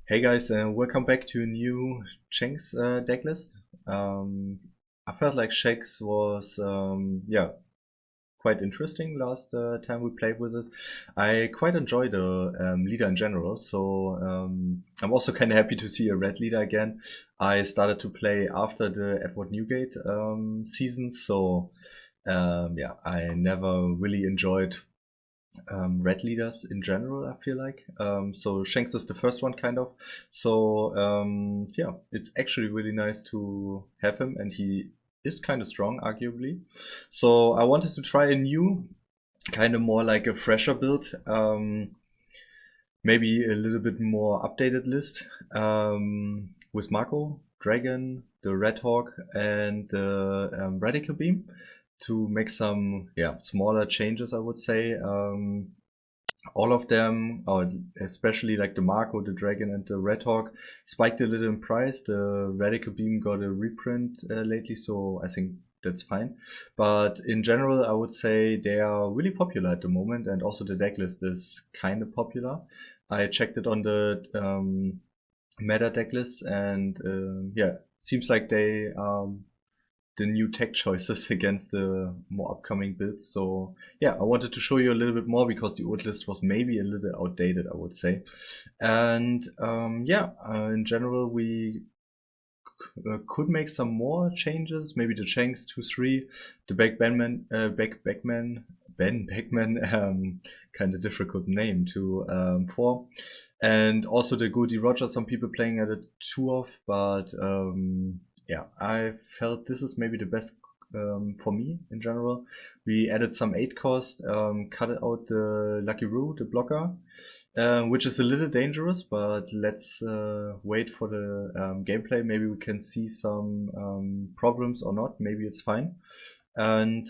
Hey guys, and welcome back to a new Shanks decklist. I felt like Shanks was, quite interesting last time we played with it. I quite enjoy the leader in general, so I'm also kind of happy to see a red leader again. I started to play after the Edward Newgate season, so yeah, I never really enjoyed red leaders in general, I feel like. So Shanks is the first one, kind of. So yeah, it's actually really nice to have him, and he is kind of strong, arguably. So I wanted to try a new, kind of more like a fresher build. Maybe a little bit more updated list with Mako, Dragon, the Red Hawk, and the Radical Beam to make some smaller changes, I would say. All of them, or especially like the Mako, the Dragon, and the Red Hawk, spiked a little in price. The Radical Beam got a reprint lately, so I think that's fine. But in general, I would say they are really popular at the moment, and also the decklist is kind of popular. I checked it on the meta decklist, and yeah, seems like they the new tech choices against the more upcoming builds. So yeah, I wanted to show you a little bit more because the old list was maybe a little outdated, I would say. And in general, we could make some more changes. Maybe the Shanks 2-3, the Ben Beckman, kind of difficult name to 4, and also the Goldie Roger. Some people playing at a 2 of, but yeah, I felt this is maybe the best for me in general. We added some 8 cost, cut out the Lucky Roo, the blocker, which is a little dangerous, but let's wait for the gameplay. Maybe we can see some problems or not. Maybe it's fine. And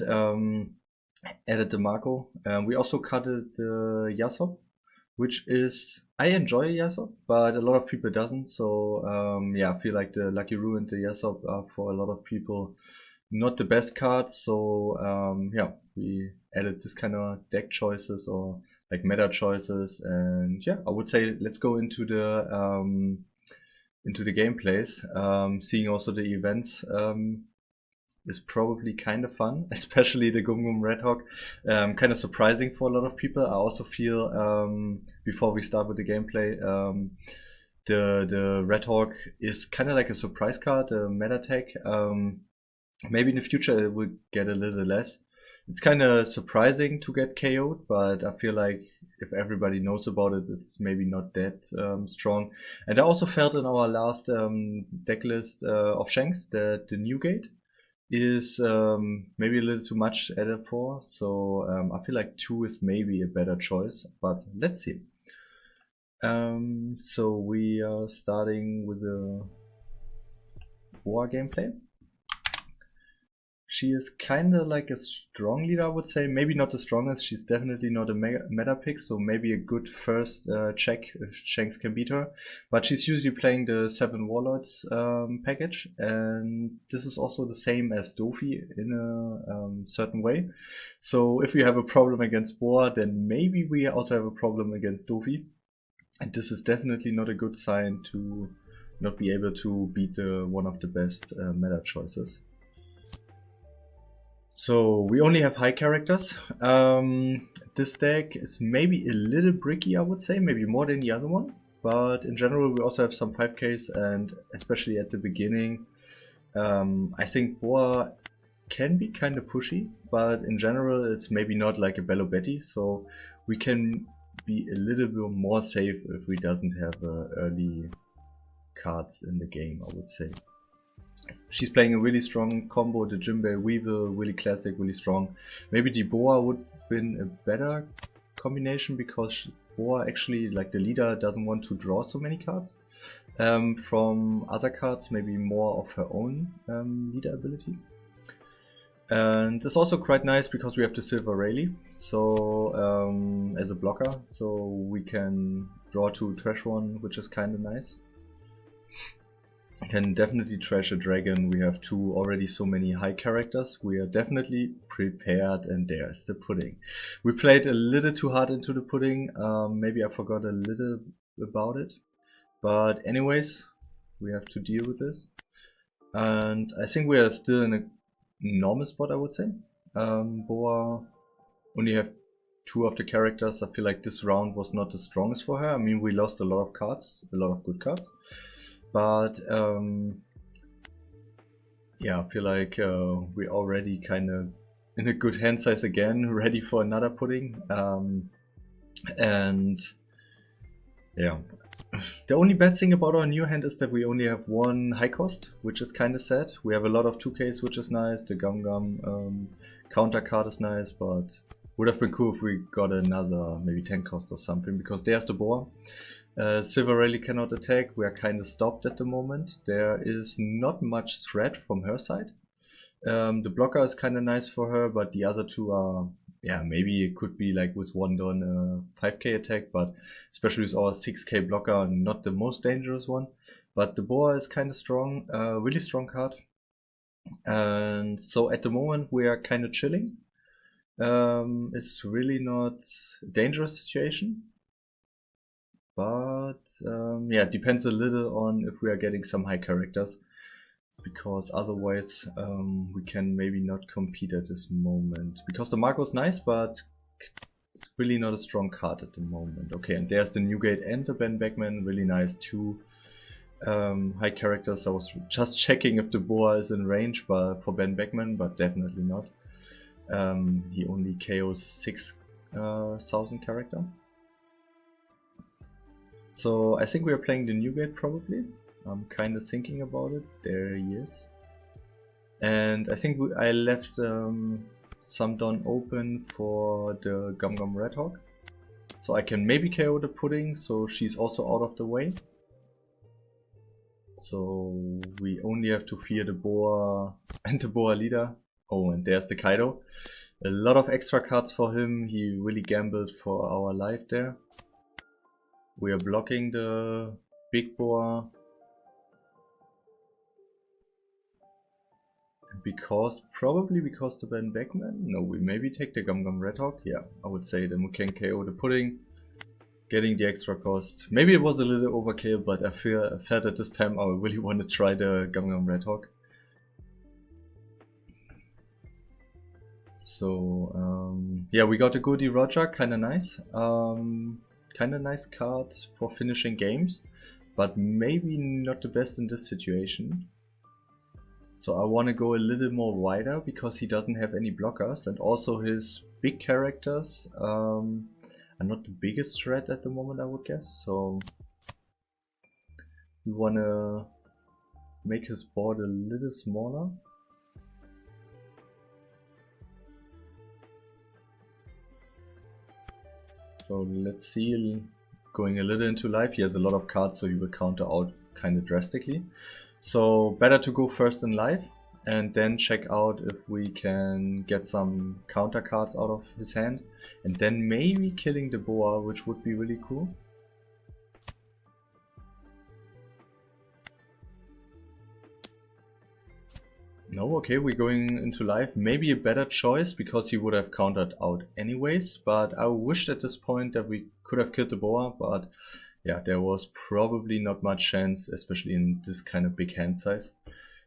added the Mako. We also cut the Yasop, which is, I enjoy Yasop, but a lot of people doesn't. So yeah, I feel like the Lucky Roo and the Yasop are for a lot of people not the best cards. So yeah, we added this kind of deck choices or like meta choices, and yeah, I would say let's go into the gameplays. Seeing also the events is probably kind of fun, especially the Gum Gum Red Hawk. Kind of surprising for a lot of people. I also feel before we start with the gameplay, the Red Hawk is kind of like a surprise card, a meta tech. Maybe in the future it will get a little less. It's kind of surprising to get KO'd, but I feel like if everybody knows about it, it's maybe not that strong. And I also felt in our last deck list of Shanks that the Newgate is maybe a little too much added for. So I feel like 2 is maybe a better choice, but let's see. So we are starting with a Boa gameplay. She is kind of like a strong leader, I would say. Maybe not the strongest. She's definitely not a meta pick, so maybe a good first check if Shanks can beat her. But she's usually playing the 7 Warlords package, and this is also the same as Dofi in a certain way. So if we have a problem against Boa, then maybe we also have a problem against Dofi. And this is definitely not a good sign to not be able to beat one of the best meta choices. So we only have high characters. This deck is maybe a little bricky, I would say, maybe more than the other one. But in general, we also have some 5Ks, and especially at the beginning, I think Boa can be kind of pushy, but in general, it's maybe not like a Bello Betty, so we can be a little bit more safe if we doesn't have early cards in the game, I would say. She's playing a really strong combo, the Jimbei Weevil, really classic, really strong. Maybe the Boa would have been a better combination because Boa actually, like the leader, doesn't want to draw so many cards from other cards, maybe more of her own leader ability. And it's also quite nice because we have the Silver Rayleigh, so as a blocker, so we can draw to trash one, which is kind of nice. Can definitely trash a dragon. We have already so many high characters. We are definitely prepared, and there's the pudding. We played a little too hard into the pudding. Maybe I forgot a little about it. But anyways, we have to deal with this. And I think we are still in a normal spot, I would say. Boa only have 2 of the characters. I feel like this round was not the strongest for her. I mean, we lost a lot of cards, a lot of good cards. But yeah, I feel like we're already kind of in a good hand size again, ready for another pudding. And yeah, the only bad thing about our new hand is that we only have 1 high cost, which is kind of sad. We have a lot of 2Ks, which is nice. The Gum Gum counter card is nice, but would have been cool if we got another maybe 10 cost or something, because there's the Boa. Silver Rally cannot attack. We are kind of stopped at the moment. There is not much threat from her side. The blocker is kind of nice for her, but the other 2 are, yeah, maybe it could be like with 1 done 5k attack, but especially with our 6k blocker, not the most dangerous one. But the Boa is kind of strong, really strong card. And so at the moment we are kind of chilling. It's really not a dangerous situation. But yeah, it depends a little on if we are getting some high characters, because otherwise we can maybe not compete at this moment. Because the Marco is nice, but it's really not a strong card at the moment. Okay, and there's the Newgate and the Ben Beckman, really nice 2 high characters. I was just checking if the Boa is in range for Ben Beckman, but definitely not. He only KOs 6,000 character. So I think we are playing the Newgate probably. I'm kind of thinking about it. There he is. And I think I left some Dawn open for the Gum Gum Red Hawk. So I can maybe KO the pudding, so she's also out of the way. So we only have to fear the Boa and the Boa leader. Oh, and there's the Kaido. A lot of extra cards for him. He really gambled for our life there. We are blocking the big Boa. Probably because the Ben Beckman? No, we maybe take the Gum Gum Red Hawk. Yeah, I would say then we can KO the pudding, getting the extra cost. Maybe it was a little overkill, but I felt at this time I really want to try the Gum Gum Red Hawk. So yeah, we got a Goody Roger, kinda nice. Kinda nice card for finishing games, but maybe not the best in this situation. So I want to go a little more wider because he doesn't have any blockers, and also his big characters are not the biggest threat at the moment, I would guess. So we want to make his board a little smaller. So let's see, going a little into life, he has a lot of cards, so he will counter out kind of drastically. So better to go first in life and then check out if we can get some counter cards out of his hand, and then maybe killing the Boa, which would be really cool. No, okay, we're going into life. Maybe a better choice because he would have countered out anyways, but I wished at this point that we could have killed the Boa, but yeah, there was probably not much chance, especially in this kind of big hand size.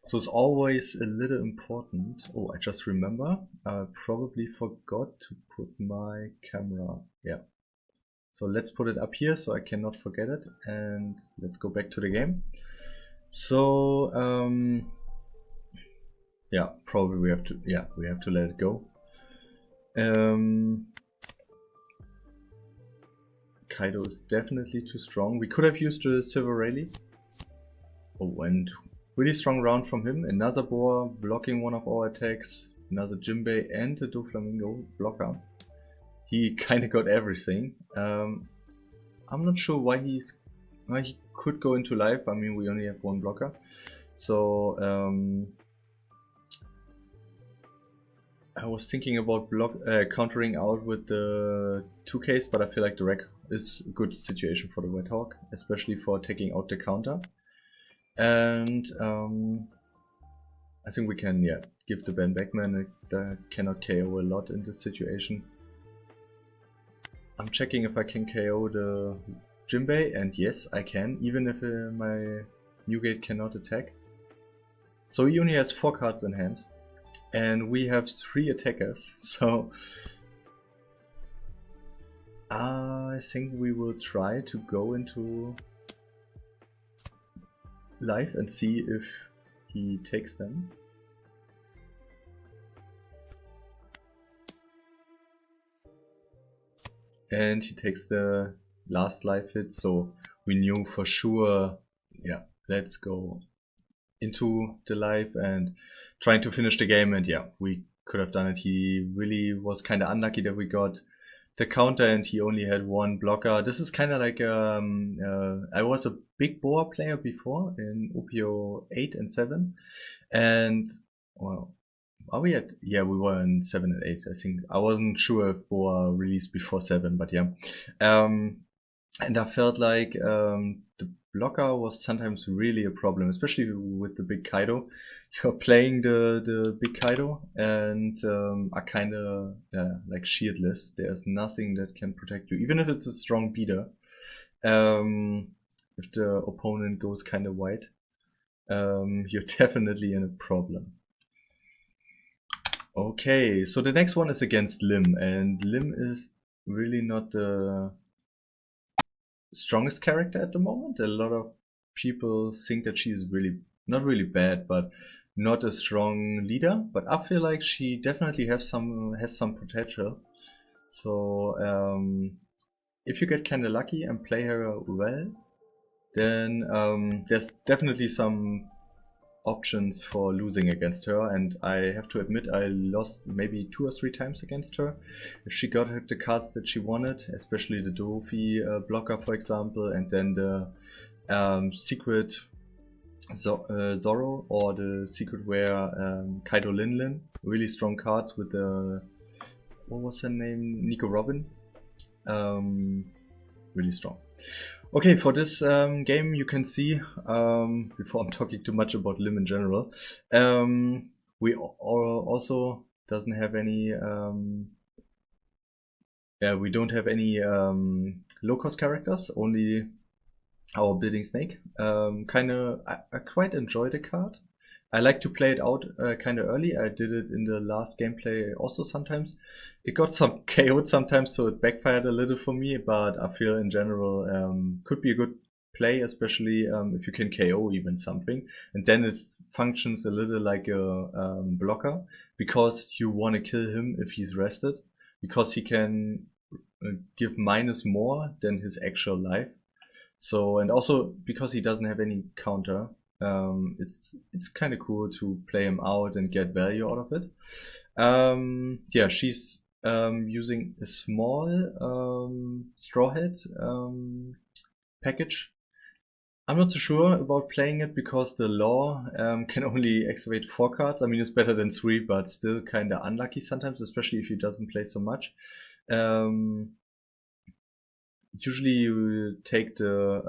So it's always a little important. Oh, I just remember, I probably forgot to put my camera. Yeah. So let's put it up here so I cannot forget it, and let's go back to the game. So yeah, probably we have to let it go. Kaido is definitely too strong. We could have used the Silver Rally. Oh, and really strong round from him. Another Boa blocking one of our attacks. Another Jinbei and the Doflamingo blocker. He kind of got everything. I'm not sure why he could go into life. I mean, we only have 1 blocker. So I was thinking about countering out with the 2Ks, but I feel like the Wreck is a good situation for the Red Hawk, especially for taking out the counter. And I think we can, yeah, give the Ben Beckman that cannot KO a lot in this situation. I'm checking if I can KO the Jinbei, and yes, I can, even if my Newgate cannot attack. So he only has 4 cards in hand, and we have 3 attackers, so I think we will try to go into live and see if he takes them. And he takes the last life hit, so we knew for sure, yeah, let's go into the live and trying to finish the game, and yeah, we could have done it. He really was kind of unlucky that we got the counter and he only had 1 blocker. This is kind of like, I was a big Boa player before in OP08 and 7, and well, are we at? Yeah, we were in 7 and 8, I think. I wasn't sure if Boa released before 7, but yeah. And I felt like the blocker was sometimes really a problem, especially with the big Kaido. You're playing the big Kaido and are kind of like shieldless. There's nothing that can protect you, even if it's a strong beater. If the opponent goes kind of wide, you're definitely in a problem. Okay, so the next one is against Lim, and Lim is really not the strongest character at the moment. A lot of people think that she is really, not really bad, but not a strong leader. But I feel like she definitely has some potential. So if you get kind of lucky and play her well, then there's definitely some options for losing against her, and I have to admit I lost maybe 2 or 3 times against her. If she got the cards that she wanted, especially the Dofi blocker, for example, and then the secret Zoro or the secret wear Kaido Linlin, really strong cards with the, what was her name, Nico Robin, really strong. Okay, for this game you can see, before I'm talking too much about Lim in general, we also doesn't have any, we don't have any low-cost characters, only our Building Snake. I quite enjoy the card. I like to play it out kind of early. I did it in the last gameplay also sometimes. It got some KO'd sometimes, so it backfired a little for me, but I feel in general could be a good play, especially if you can KO even something. And then it functions a little like a blocker, because you want to kill him if he's rested, because he can give minus more than his actual life. So, and also because he doesn't have any counter, it's kind of cool to play him out and get value out of it. Yeah, she's using a small straw hat package. I'm not so sure about playing it because the law can only activate 4 cards. I mean, it's better than 3, but still kind of unlucky sometimes, especially if he doesn't play so much. Usually you take the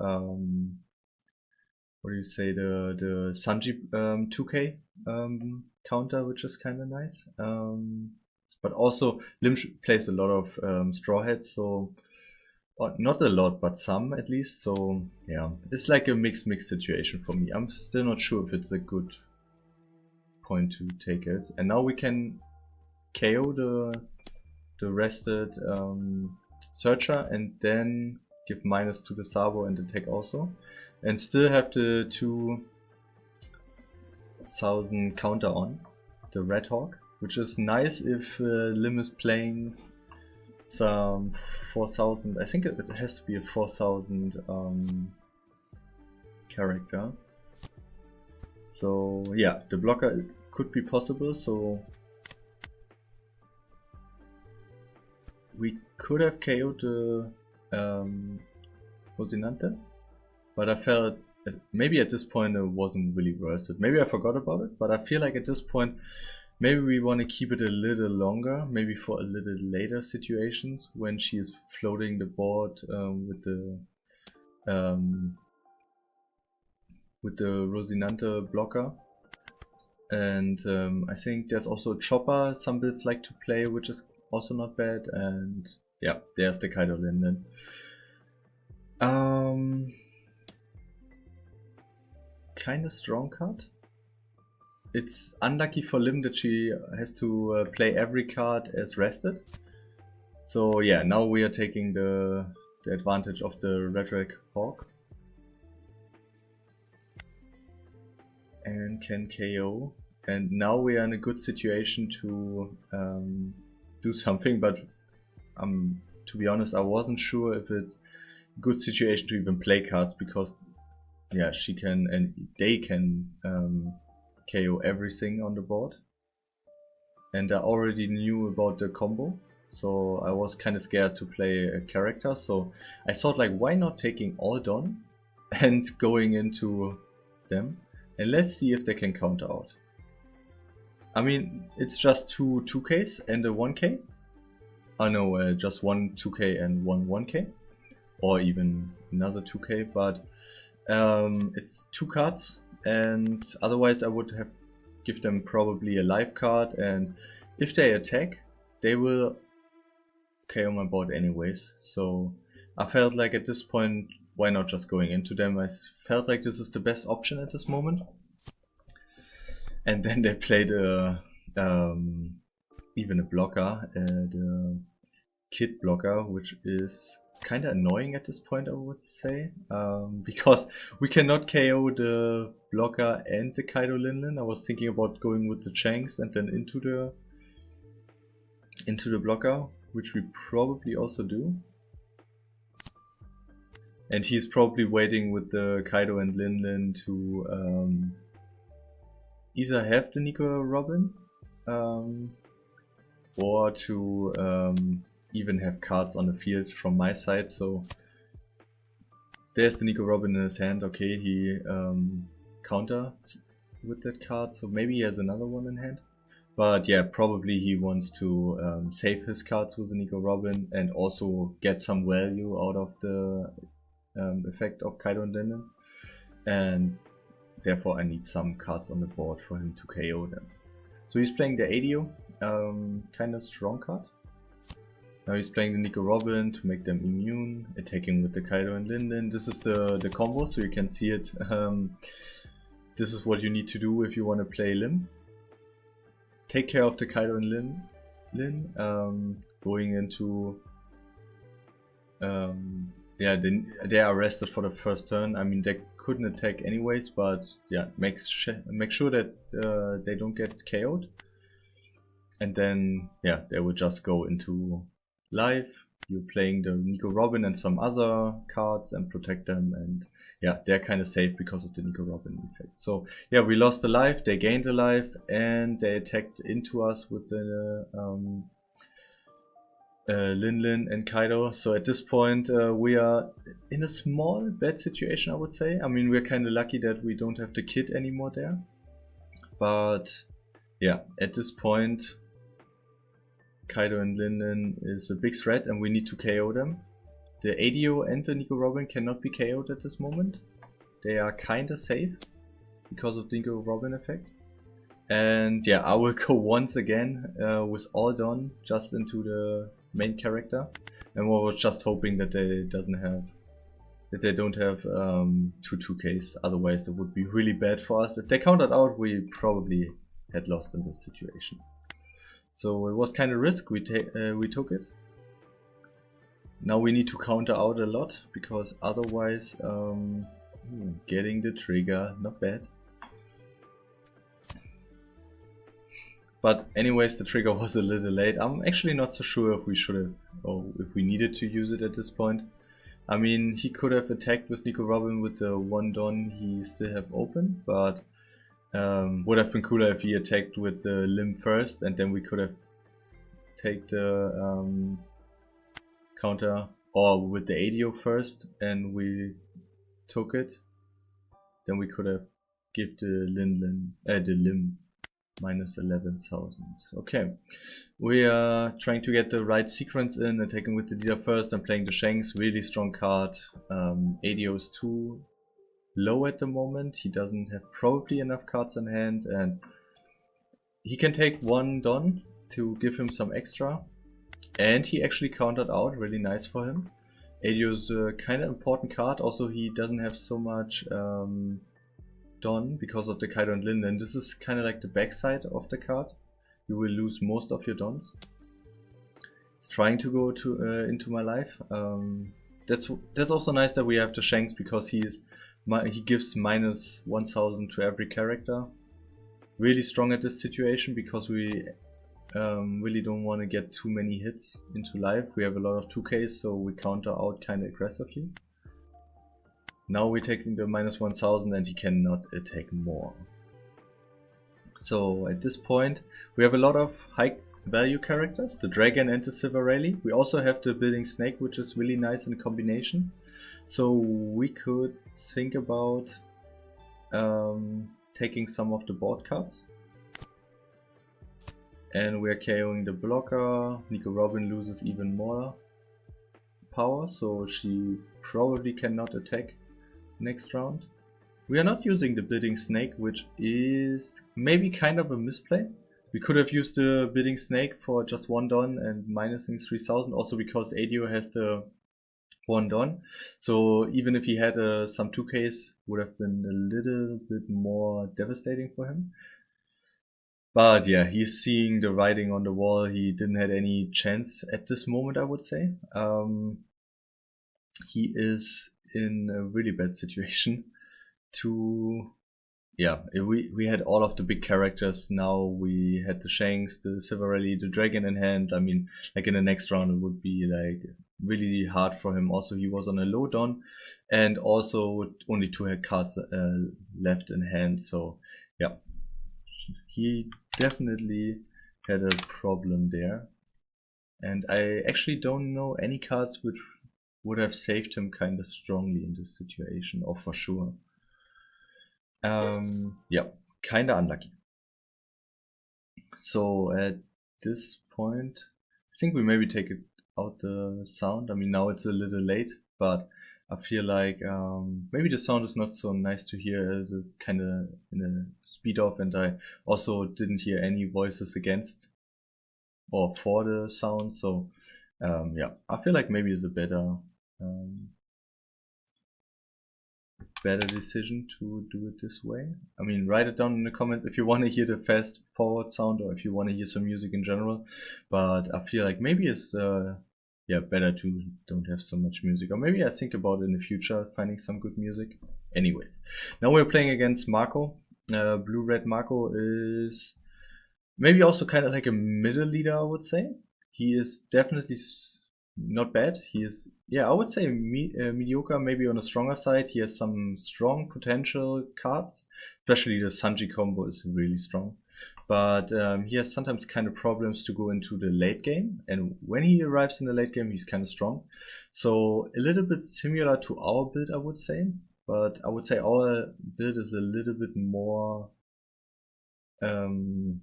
what do you say, the Sanji 2K counter, which is kind of nice. But also Lim plays a lot of straw hats, so not a lot, but some at least. So yeah, it's like a mixed situation for me. I'm still not sure if it's a good point to take it. And now we can KO the rested searcher and then give minus to the Sabo and attack also, and still have the 2000 counter on the Red Hawk, which is nice if Lim is playing some 4000. I think it has to be a 4000 character. So yeah, the blocker could be possible. So we could have KO'd the Rosinante, but I felt maybe at this point it wasn't really worth it. Maybe I forgot about it, but I feel like at this point maybe we want to keep it a little longer, maybe for a little later situations when she is floating the board with the Rosinante blocker. And I think there's also a Chopper some builds like to play, which is also not bad. And yeah, there's the Kaido Linden. kind of strong card. It's unlucky for Lim that she has to play every card as rested. So yeah, now we are taking the advantage of the Rhetoric Hawk. And can KO. And now we are in a good situation to do something, but to be honest, I wasn't sure if it's a good situation to even play cards, because yeah, she can and they can KO everything on the board. And I already knew about the combo, so I was kind of scared to play a character. So I thought, like, why not taking all done and going into them, and let's see if they can counter out. I mean, it's just two 2Ks and a 1K. Oh no, just one 2K and one 1K, or even another 2K, but it's 2 cards, and otherwise I would have give them probably a life card, and if they attack, they will KO my board anyways. So I felt like at this point, why not just going into them? I felt like this is the best option at this moment. And then they played even a blocker, the kid blocker, which is kind of annoying at this point, I would say, because we cannot KO the blocker and the Kaido Linlin. I was thinking about going with the Shanks and then into the blocker, which we probably also do. And he's probably waiting with the Kaido and Linlin to either have the Nico Robin or to even have cards on the field from my side. So there's the Nico Robin in his hand. Okay, he counters with that card, so maybe he has another one in hand. But yeah, probably he wants to save his cards with the Nico Robin and also get some value out of the effect of Kaido and Linden. And therefore I need some cards on the board for him to KO them. So he's playing the ADO, kind of strong card. Now he's playing the Nico Robin to make them immune, attacking with the Kaido and Linden. This is the combo, so you can see it. This is what you need to do if you want to play Lim. Take care of the Kaido and Lin, going into... yeah, they are rested for the first turn. I mean, they couldn't attack anyways, but yeah, make sure that they don't get KO'd. And then, yeah, they will just go into live. You're playing the Nico Robin and some other cards and protect them, and yeah, they're kind of safe because of the Nico Robin effect. So yeah, we lost a life, they gained a life, and they attacked into us with the Linlin and Kaido. So at this point we are in a small bad situation, I would say. I mean, we're kind of lucky that we don't have the kid anymore there, but yeah, at this point Kaido and Linlin is a big threat and we need to KO them. The ADO and the Nico Robin cannot be KO'd at this moment. They are kinda safe because of the Nico Robin effect. And yeah, I will go once again with all done just into the main character. And I was just hoping that they don't have two 2Ks, otherwise it would be really bad for us. If they countered out, we probably had lost in this situation. So it was kind of risk, we took it. Now we need to counter out a lot, because otherwise getting the trigger, not bad. But anyways, the trigger was a little late. I'm actually not so sure if we should have, or if we needed to use it at this point. I mean, he could have attacked with Nico Robin with the one Don he still have open, but would have been cooler if he attacked with the Lim first, and then we could have take the counter, or with the ADO first, and we took it. Then we could have give the Lim minus 11,000. Okay, we are trying to get the right sequence in, attacking with the leader first and playing the Shanks, really strong card. ADO is too low at the moment, he doesn't have probably enough cards in hand, and he can take one Don to give him some extra. And he actually countered out, really nice for him. ADO is a kind of important card, also he doesn't have so much Don because of the Kaido and Lin, then this is kind of like the backside of the card. You will lose most of your Dons. It's trying to go to into my life. That's also nice that we have the Shanks because he gives minus 1000 to every character. Really strong at this situation because we really don't want to get too many hits into life. We have a lot of 2Ks, so we counter out kind of aggressively. Now we're taking the minus 1000 and he cannot attack more. So at this point we have a lot of high value characters, the Dragon and the Silver Rayleigh. We also have the Building Snake, which is really nice in combination. So we could think about taking some of the board cards. And we're KOing the blocker. Nico Robin loses even more power, so she probably cannot attack next round. We are not using the Building Snake, which is maybe kind of a misplay. We could have used the Building Snake for just 1 Don and minusing 3000, also because Adio has the 1 Don. So even if he had some 2Ks, would have been a little bit more devastating for him. But yeah, he's seeing the writing on the wall. He didn't have any chance at this moment, I would say. He is in a really bad situation. We had all of the big characters. Now we had the Shanks, the Silver Rayleigh, the Dragon in hand. I mean, like in the next round, it would be like really hard for him. Also, he was on a low Don, and also only 2 cards left in hand. So yeah, he definitely had a problem there. And I actually don't know any cards which would have saved him kind of strongly in this situation, or for sure. Yeah, kind of unlucky. So at this point, I think we maybe take it out the sound. I mean, now it's a little late, but I feel like maybe the sound is not so nice to hear as it's kind of in a speed off, and I also didn't hear any voices against or for the sound. So yeah, I feel like maybe it's a better decision to do it this way. I mean, write it down in the comments if you want to hear the fast forward sound or if you want to hear some music in general. But I feel like maybe it's better to don't have so much music, or maybe I think about it in the future finding some good music. Anyways, now we're playing against Marco. Blue-red Marco is maybe also kind of like a middle leader, I would say. He is definitely not bad. He is, yeah, I would say mediocre, maybe on the stronger side. He has some strong potential cards, especially the Sanji combo is really strong. But he has sometimes kind of problems to go into the late game, and when he arrives in the late game, he's kind of strong. So a little bit similar to our build, I would say. But I would say our build is a little bit more on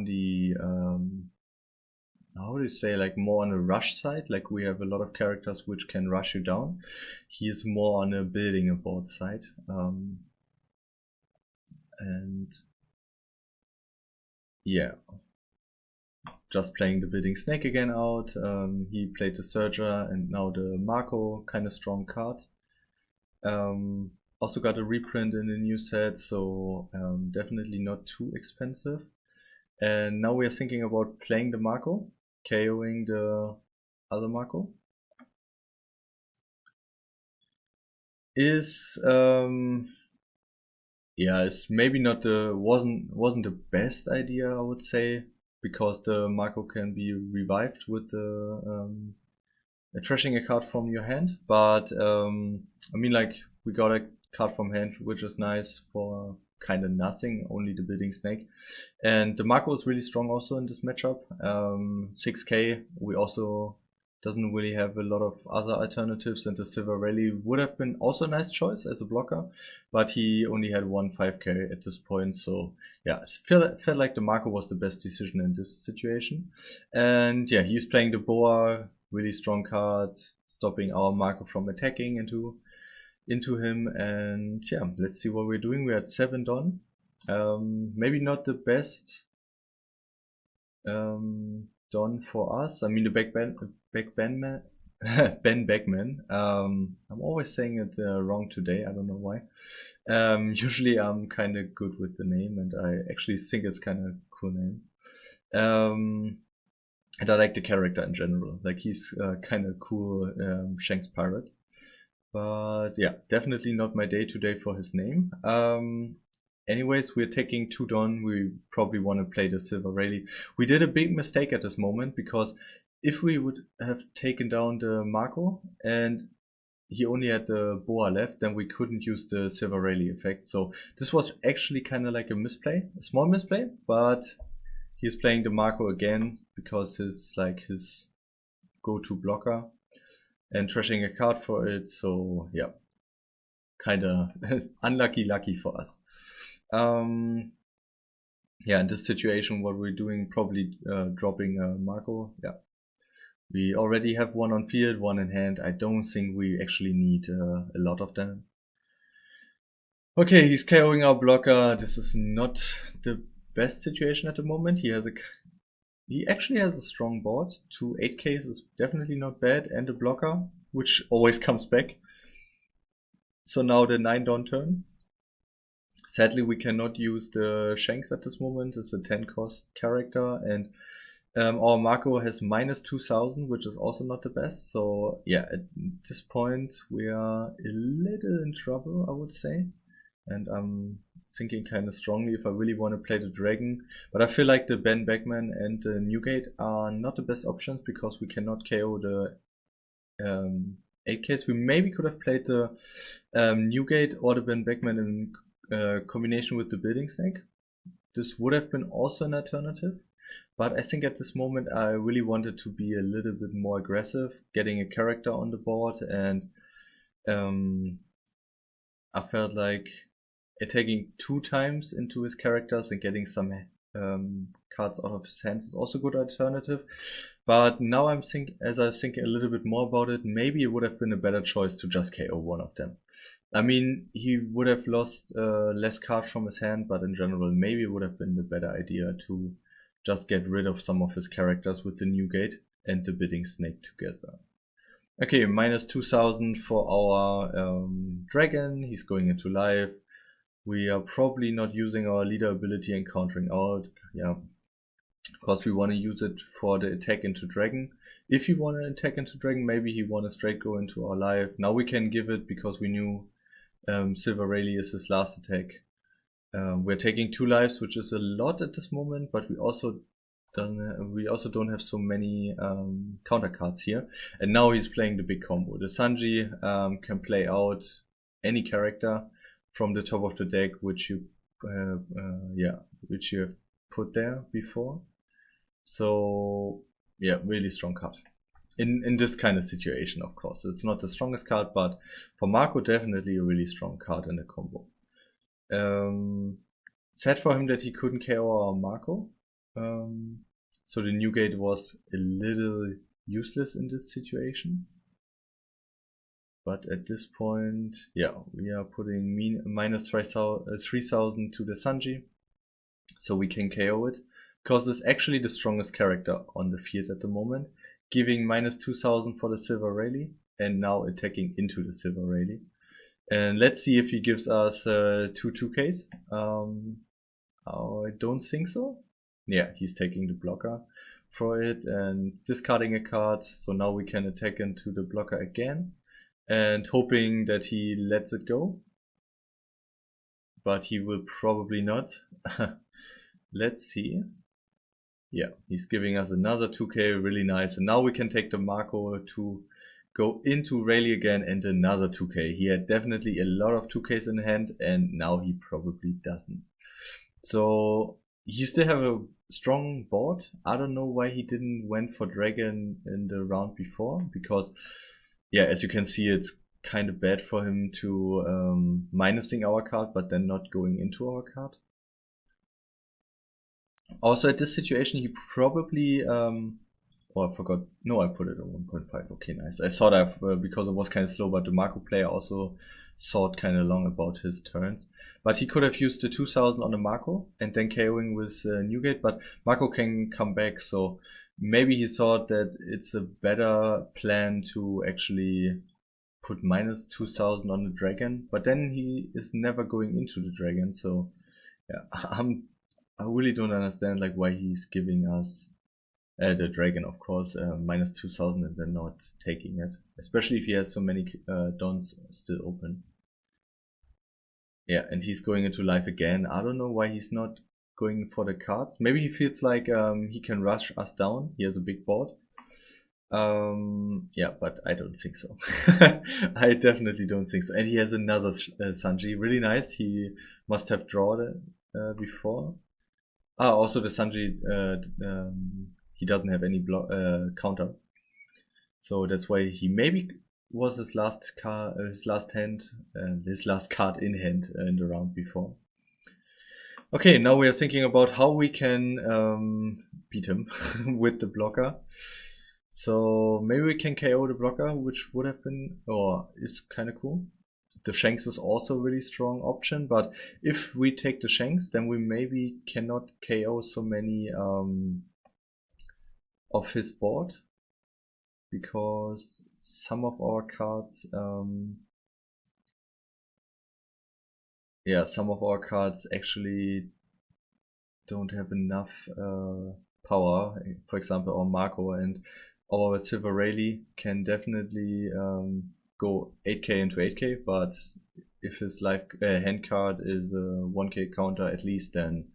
the how do you say, like more on the rush side. Like we have a lot of characters which can rush you down. He is more on a building a board side. And yeah, just playing the Building Snake again out. He played the Surger and now the Marco, kind of strong card. Also got a reprint in the new set, so definitely not too expensive. And now we are thinking about playing the Marco, KOing the other Marco. Is it's maybe not wasn't the best idea, I would say, because the Marco can be revived with the trashing a card from your hand. But I mean, like we got a card from hand, which is nice for kind of nothing, only the Building Snake. And the Marco is really strong also in this matchup. 6k, we also doesn't really have a lot of other alternatives, and the Silver Rayleigh would have been also a nice choice as a blocker, but he only had 1 5k at this point. So yeah, it felt like the Marco was the best decision in this situation. And yeah, he's playing the Boa, really strong card, stopping our Marco from attacking into him. And yeah, let's see what we're doing. We're at 7 Don. Maybe not the best Don for us. I mean, the Ben Beckman. I'm always saying it wrong today. I don't know why. Usually I'm kind of good with the name, and I actually think it's kind of a cool name. And I like the character in general. Like he's kind of cool Shanks pirate. But yeah, definitely not my day today for his name. Anyways, we're taking 2 Don. We probably want to play the Silver Rayleigh. We did a big mistake at this moment because if we would have taken down the Marco and he only had the Boa left, then we couldn't use the Silver Rayleigh effect. So this was actually kind of like a misplay, a small misplay, but he's playing the Marco again because his go-to blocker and trashing a card for it. So yeah, kind of lucky for us. Yeah, in this situation, what we're doing, probably dropping Marco. Yeah, we already have 1 on field, 1 in hand. I don't think we actually need a lot of them. Okay, he's KOing our blocker. This is not the best situation at the moment. He actually has a strong board. 2 8Ks is definitely not bad, and a blocker, which always comes back. So now the 9 Don turn. Sadly, we cannot use the Shanks at this moment. It's a 10 cost character, and our Marco has minus 2000, which is also not the best. So yeah, at this point we are a little in trouble, I would say. And I'm thinking kind of strongly if I really want to play the Dragon. But I feel like the Ben Beckman and the Newgate are not the best options because we cannot KO the 8Ks. We maybe could have played the Newgate or the Ben Beckman in combination with the Building Snake. This would have been also an alternative. But I think at this moment I really wanted to be a little bit more aggressive, getting a character on the board, and I felt like attacking 2 times into his characters and getting some cards out of his hands is also a good alternative. But now as I think a little bit more about it, maybe it would have been a better choice to just KO one of them. I mean, he would have lost less cards from his hand, but in general, maybe it would have been the better idea to just get rid of some of his characters with the Newgate and the Bidding Snake together. Okay, minus 2000 for our Dragon. He's going into life. We are probably not using our leader ability and countering out. Yeah, because we want to use it for the attack into Dragon. If you want to attack into Dragon, maybe he want to straight go into our life. Now we can give it because we knew Silver Rayleigh is his last attack. We're taking 2 lives, which is a lot at this moment, but we also don't have so many counter cards here. And now he's playing the big combo. The Sanji can play out any character from the top of the deck, which you have put there before. So yeah, really strong card. In this kind of situation, of course. It's not the strongest card, but for Marco, definitely a really strong card in the combo. Sad for him that he couldn't KO our Marco. So the Newgate was a little useless in this situation. But at this point, yeah, we are putting minus 3000 to the Sanji. So we can KO it. Because it's actually the strongest character on the field at the moment. Giving minus 2000 for the Silver Rayleigh. And now attacking into the Silver Rayleigh. And let's see if he gives us 2 2Ks. I don't think so. Yeah, he's taking the blocker for it and discarding a card. So now we can attack into the blocker again. And hoping that he lets it go. But he will probably not. Let's see. Yeah, he's giving us another 2K, really nice. And now we can take the Marco to go into Rayleigh again and another 2K. He had definitely a lot of 2Ks in hand and now he probably doesn't. So he still have a strong board. I don't know why he didn't went for Dragon in the round before, because yeah, as you can see, it's kind of bad for him to minusing our card but then not going into our card. Also at this situation he probably oh, I forgot. No, I put it on 1.5. Okay, nice. I thought because it was kind of slow, but the Marco player also thought kind of long about his turns. But he could have used the 2000 on the Marco and then KOing with Newgate, but Marco can come back, so maybe he thought that it's a better plan to actually put minus 2000 on the dragon, but then he is never going into the dragon. So yeah, I really don't understand like why he's giving us the dragon, of course, minus 2000 and then not taking it, especially if he has so many dons still open. Yeah, and he's going into life again. I don't know why he's not going for the cards. Maybe he feels like he can rush us down. He has a big board. Yeah, but I don't think so. I definitely don't think so. And he has another Sanji, really nice. He must have drawn it before. Also the Sanji, he doesn't have any counter, so that's why he maybe was his last card, his last card in hand in the round before. Okay, now we are thinking about how we can beat him with the blocker. So maybe we can KO the blocker, which would have been, or is kind of cool. The Shanks is also a really strong option, but if we take the Shanks, then we maybe cannot KO so many of his board, because some of our cards, some of our cards actually don't have enough power. For example, our Marco and our Silver Rayleigh can definitely go 8k into 8k, but if his life hand card is a 1k counter at least, then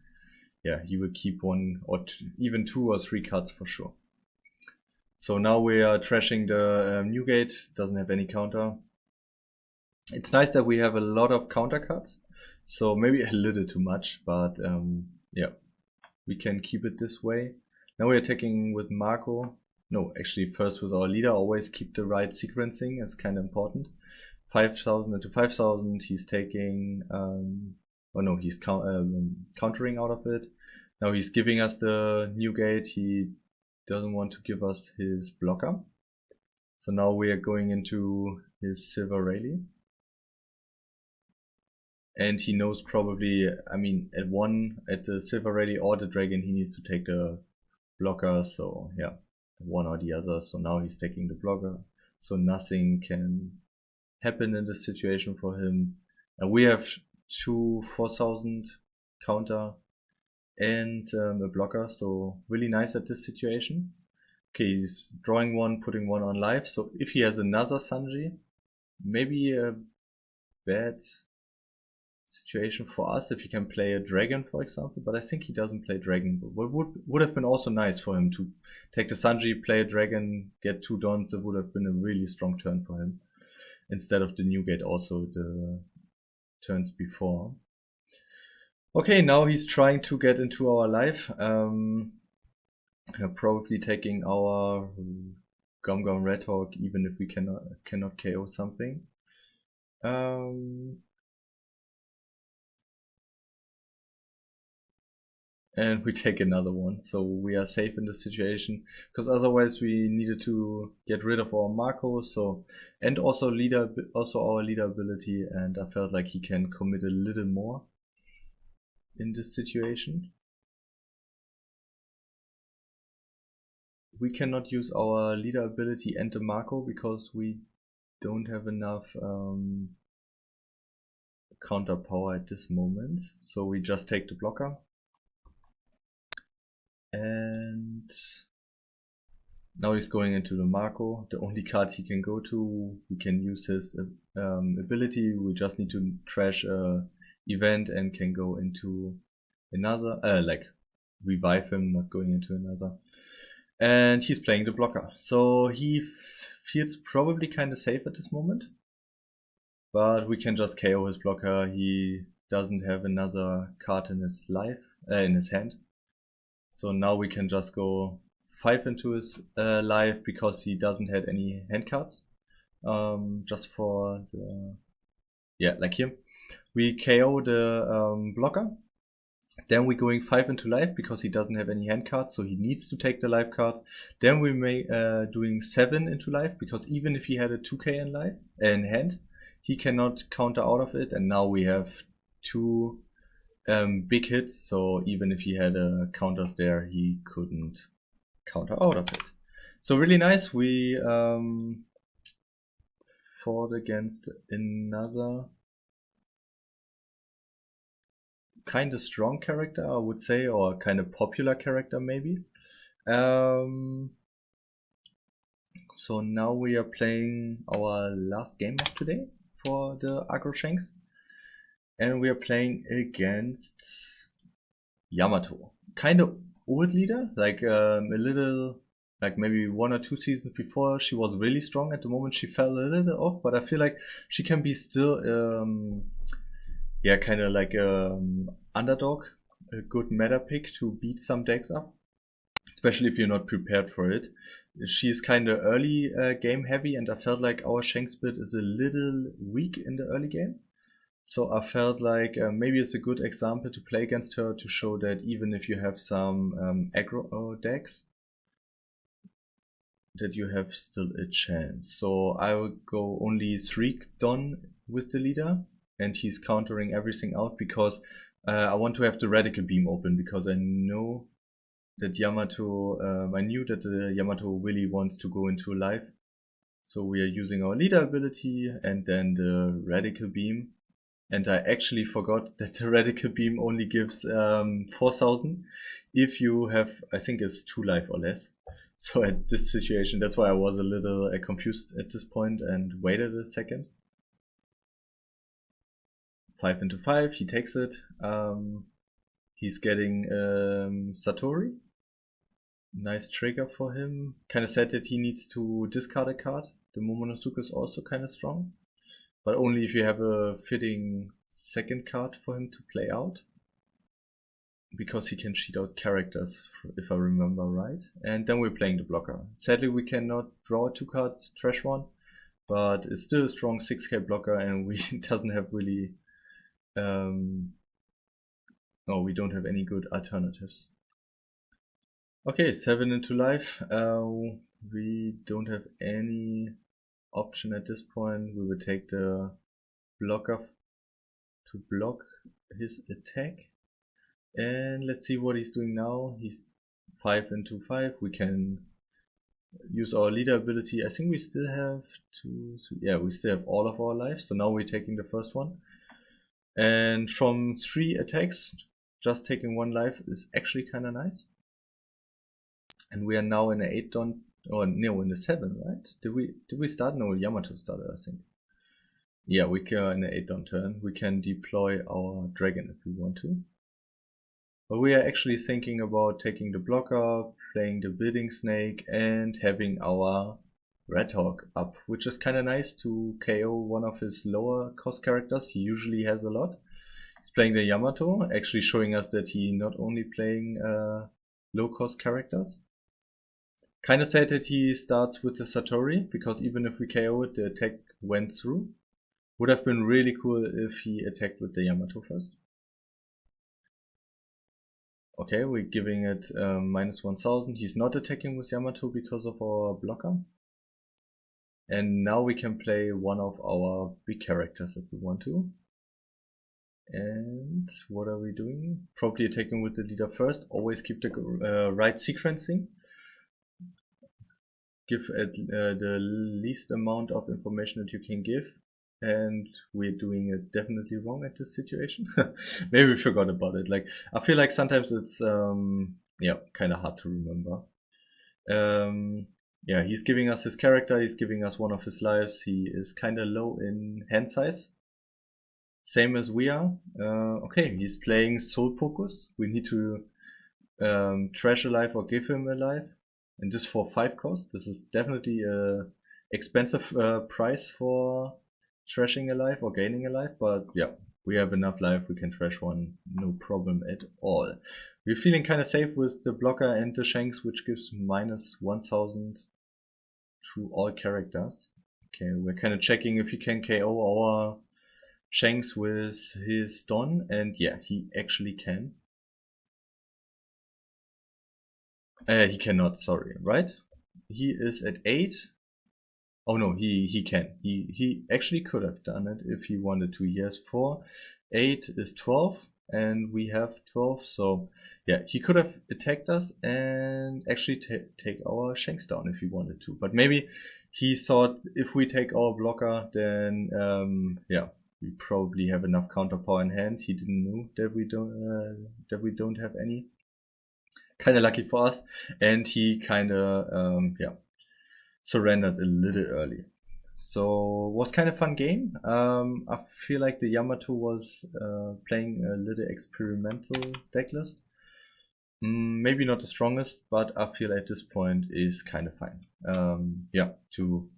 yeah, he will keep one or even 2 or 3 cards for sure. So now we are trashing the Newgate, doesn't have any counter. It's nice that we have a lot of counter cards, so maybe a little too much, but yeah, we can keep it this way. Now we're attacking with Marco. No, actually first with our leader, always keep the right sequencing, it's kind of important. 5000 into 5000, he's taking, oh no, he's countering out of it. Now he's giving us the Newgate, he doesn't want to give us his blocker. So now we are going into his Silver Rayleigh. And he knows probably, I mean, at the Silver Rayleigh or the Dragon, he needs to take the blocker, so yeah, one or the other. So now he's taking the blocker, so nothing can happen in this situation for him. And we have 2 4000 counter and a blocker, so really nice at this situation. Okay, he's drawing one, putting one on life, so if he has another Sanji, maybe a bad situation for us if he can play a dragon, for example, but I think he doesn't play dragon. But would have been also nice for him to take the Sanji, play a dragon, get 2 dons. It would have been a really strong turn for him instead of the Newgate also the turns before. Okay, now he's trying to get into our life. Probably taking our Gum Gum Red Hawk, even if we cannot KO something. And we take another one, so we are safe in this situation, because otherwise we needed to get rid of our Marco, so, and also our leader ability, and I felt like he can commit a little more in this situation. We cannot use our leader ability and the Marco because we don't have enough counter power at this moment, so we just take the blocker. And now he's going into the Marco, the only card he can go to. We can use his ability, we just need to trash a event and can go into another, like revive him, not going into another. And he's playing the blocker, so he feels probably kind of safe at this moment. But we can just KO his blocker, he doesn't have another card in his life, in his hand. So now we can just go 5 into his life because he doesn't have any hand cards. Just for the, yeah, like here. We KO the blocker. Then we're going 5 into life because he doesn't have any hand cards, so he needs to take the life card. Then we may doing 7 into life because even if he had a 2k in life in hand, he cannot counter out of it. And now we have 2 big hits, so even if he had counters there, he couldn't counter out of it. So really nice. We fought against another kind of strong character, I would say, or kind of popular character maybe. So now we are playing our last game of today for the Agro Shanks. And we are playing against Yamato. Kind of old leader, like a little, like maybe 1 or 2 seasons before she was really strong. At the moment she fell a little off, but I feel like she can be still, yeah, kind of like underdog, a good meta pick to beat some decks up, especially if you're not prepared for it. She is kind of early game heavy, and I felt like our Shanks build is a little weak in the early game. So I felt like maybe it's a good example to play against her to show that even if you have some aggro decks, that you have still a chance. So I would go only 3 Don with the leader, and he's countering everything out because I want to have the Radical Beam open, because I know that Yamato, I knew that the Yamato really wants to go into life. So we are using our leader ability and then the Radical Beam. And I actually forgot that the Radical Beam only gives 4000 if you have, I think it's 2 life or less. So at this situation, that's why I was a little confused at this point and waited a second. 5 into 5, he takes it. He's getting Satori. Nice trigger for him. Kind of sad that he needs to discard a card. The Momonosuke is also kind of strong, but only if you have a fitting second card for him to play out, because he can cheat out characters, if I remember right. And then we're playing the blocker. Sadly, we cannot draw 2 cards, trash 1, but it's still a strong 6k blocker, and we doesn't have really, no, we don't have any good alternatives. Okay, 7 into life. We don't have any option at this point. We will take the blocker to block his attack. And let's see what he's doing now. He's 5 into 5. We can use our leader ability. I think we still have 2, 3, yeah, we still have all of our life. So now we're taking the first one. And from 3 attacks, just taking 1 life is actually kind of nice. And we are now in the 8 Don, or no, in the 7, right? Did we start? No, Yamato started, I think. Yeah, we can in the 8 Don turn. We can deploy our dragon if we want to. But we are actually thinking about taking the blocker, playing the building snake, and having our Red Hawk up, which is kind of nice to KO one of his lower cost characters. He usually has a lot. He's playing the Yamato, actually showing us that he not only playing low cost characters. Kind of sad that he starts with the Satori, because even if we KO it, the attack went through. Would have been really cool if he attacked with the Yamato first. Okay, we're giving it minus 1000. He's not attacking with Yamato because of our blocker. And now we can play one of our big characters if we want to. And what are we doing? Probably attacking with the leader first. Always keep the right sequencing. Give the least amount of information that you can give. And we're doing it definitely wrong at this situation. Maybe we forgot about it. Like, I feel like sometimes it's yeah, kind of hard to remember. Yeah, he's giving us his character, he's giving us one of his lives. He is kind of low in hand size, same as we are. Okay, he's playing Soul Focus. We need to trash a life or give him a life, and this for 5 cost. This is definitely a expensive price for trashing a life or gaining a life, but yeah, we have enough life, we can trash one, no problem at all. We're feeling kind of safe with the blocker and the Shanks, which gives minus 1000 to all characters. Okay, we're kind of checking if he can KO our Shanks with his Don, and yeah, he actually can. He cannot, sorry, right? He is at 8. Oh no, he can. He actually could have done it if he wanted to. He has 4. 8 is 12. and we have 12, so yeah, he could have attacked us and actually take our Shanks down if he wanted to. But maybe he thought if we take our blocker, then yeah, we probably have enough counter power in hand. He didn't know that we don't have any. Kind of lucky for us, and he kind of yeah, surrendered a little early. So was kind of fun game. I feel like the Yamato was playing a little experimental decklist. Maybe not the strongest, but I feel at this point is kind of fine. Yeah, to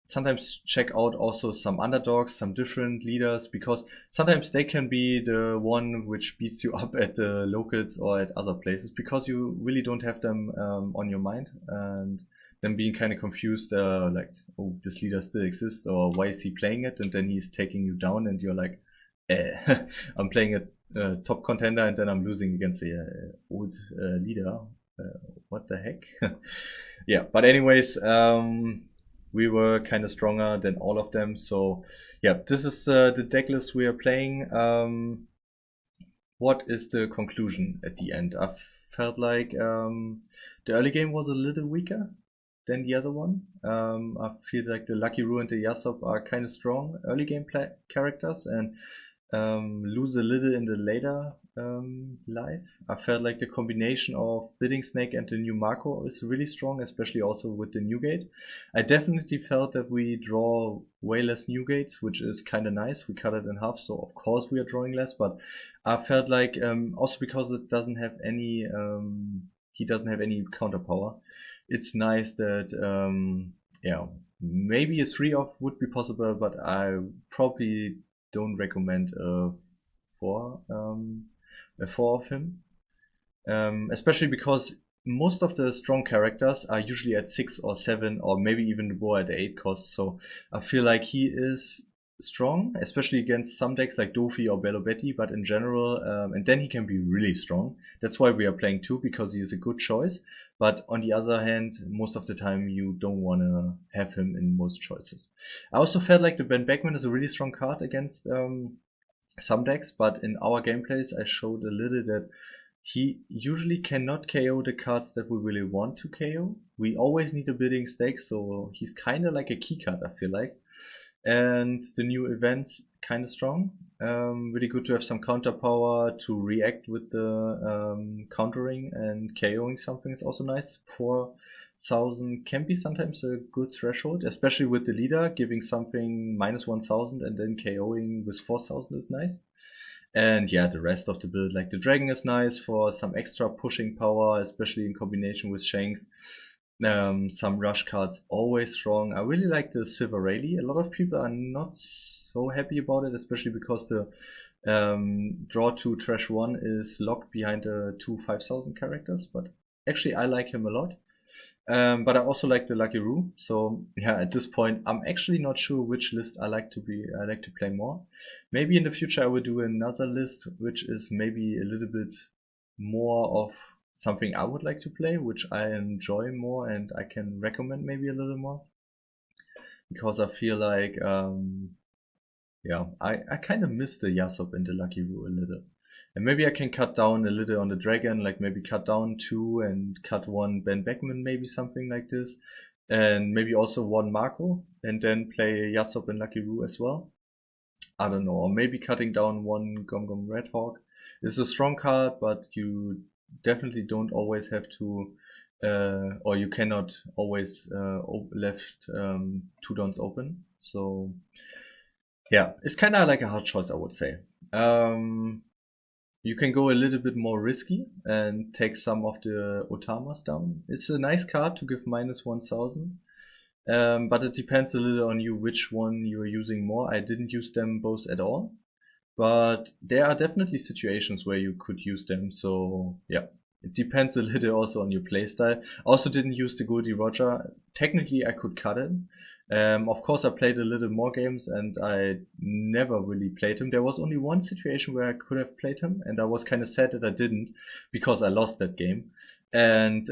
sometimes check out also some underdogs, some different leaders, because sometimes they can be the one which beats you up at the locals or at other places because you really don't have them on your mind, and then being kind of confused, like, oh, this leader still exists, or why is he playing it? And then he's taking you down, and you're like, I'm playing a top contender, and then I'm losing against a old leader. What the heck? Yeah, but anyways, we were kind of stronger than all of them. So yeah, this is the deck list we are playing. What is the conclusion at the end? I felt like the early game was a little weaker than the other one. I feel like the Lucky Roo and the Yasop are kind of strong early game characters, and lose a little in the later life. I felt like the combination of Bidding Snake and the new Marco is really strong, especially also with the new gate. I definitely felt that we draw way less new gates, which is kind of nice. We cut it in half, so of course we are drawing less, but I felt like also because it doesn't have any he doesn't have any counter power, it's nice that yeah, maybe a 3-off would be possible, but I probably don't recommend a 4 of him, especially because most of the strong characters are usually at 6 or 7, or maybe even the Boa at 8 cost. So I feel like he is strong, especially against some decks like Dofi or Bellobetti, but in general, and then he can be really strong. That's why we are playing 2, because he is a good choice. But on the other hand, most of the time you don't want to have him in most choices. I also felt like the Ben Beckman is a really strong card against some decks, but in our gameplays I showed a little that he usually cannot KO the cards that we really want to KO. We always need a bidding stake, so he's kind of like a key card, I feel like. And the new events kind of strong. Really good to have some counter power to react with the countering, and KOing something is also nice. 4,000 can be sometimes a good threshold, especially with the leader. Giving something -1,000 and then KOing with 4,000 is nice. And yeah, the rest of the build, like the dragon is nice for some extra pushing power, especially in combination with Shanks. Some rush cards always strong. I really like the Silver Rayleigh. A lot of people are not so happy about it, especially because the draw 2 trash 1 is locked behind the 2 5,000 characters, but actually I like him a lot. But I also like the Lucky Roo. So yeah, at this point I'm actually not sure which list I like to play more. Maybe in the future I will do another list which is maybe a little bit more of something I would like to play, which I enjoy more and I can recommend maybe a little more, because I feel like yeah, I kind of miss the Yasop and the Lucky Roo a little. And maybe I can cut down a little on the dragon, like maybe cut down 2 and cut 1 Ben Beckman, maybe something like this. And maybe also 1 Marco, and then play Yasop and Lucky Roo as well. I don't know, or maybe cutting down 1 Gom Gom Red Hawk. It's a strong card, but you definitely don't always have to, or you cannot always left 2 dons open. So yeah, it's kind of like a hard choice, I would say. You can go a little bit more risky and take some of the Otamas down. It's a nice card to give -1,000. But it depends a little on you which one you are using more. I didn't use them both at all, but there are definitely situations where you could use them. So yeah, it depends a little also on your playstyle. Also didn't use the Goldie Roger. Technically I could cut it. Of course I played a little more games and I never really played him. There was only one situation where I could have played him, and I was kind of sad that I didn't, because I lost that game. And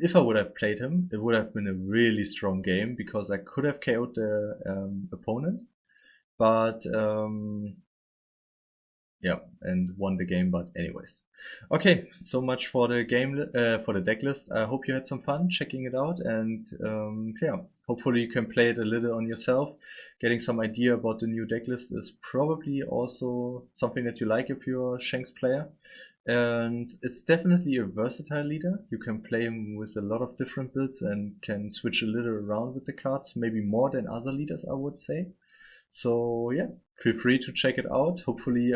if I would have played him, it would have been a really strong game, because I could have KO'd the opponent. But yeah, and won the game. But anyways, okay, so much for the game, for the deck list. I hope you had some fun checking it out, and yeah, hopefully you can play it a little on yourself. Getting some idea about the new deck list is probably also something that you like if you're a Shanks player. And it's definitely a versatile leader. You can play him with a lot of different builds and can switch a little around with the cards, maybe more than other leaders, I would say. So yeah, feel free to check it out. Hopefully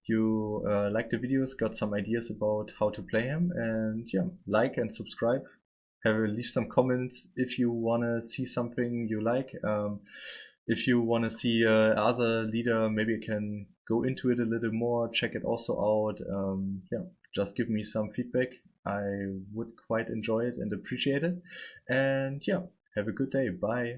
you liked the videos, got some ideas about how to play him, and yeah, like and subscribe. Leave some comments if you want to see something you like. If you want to see other leader, maybe you can go into it a little more, check it also out. Yeah, just give me some feedback. I would quite enjoy it and appreciate it. And yeah, have a good day. Bye.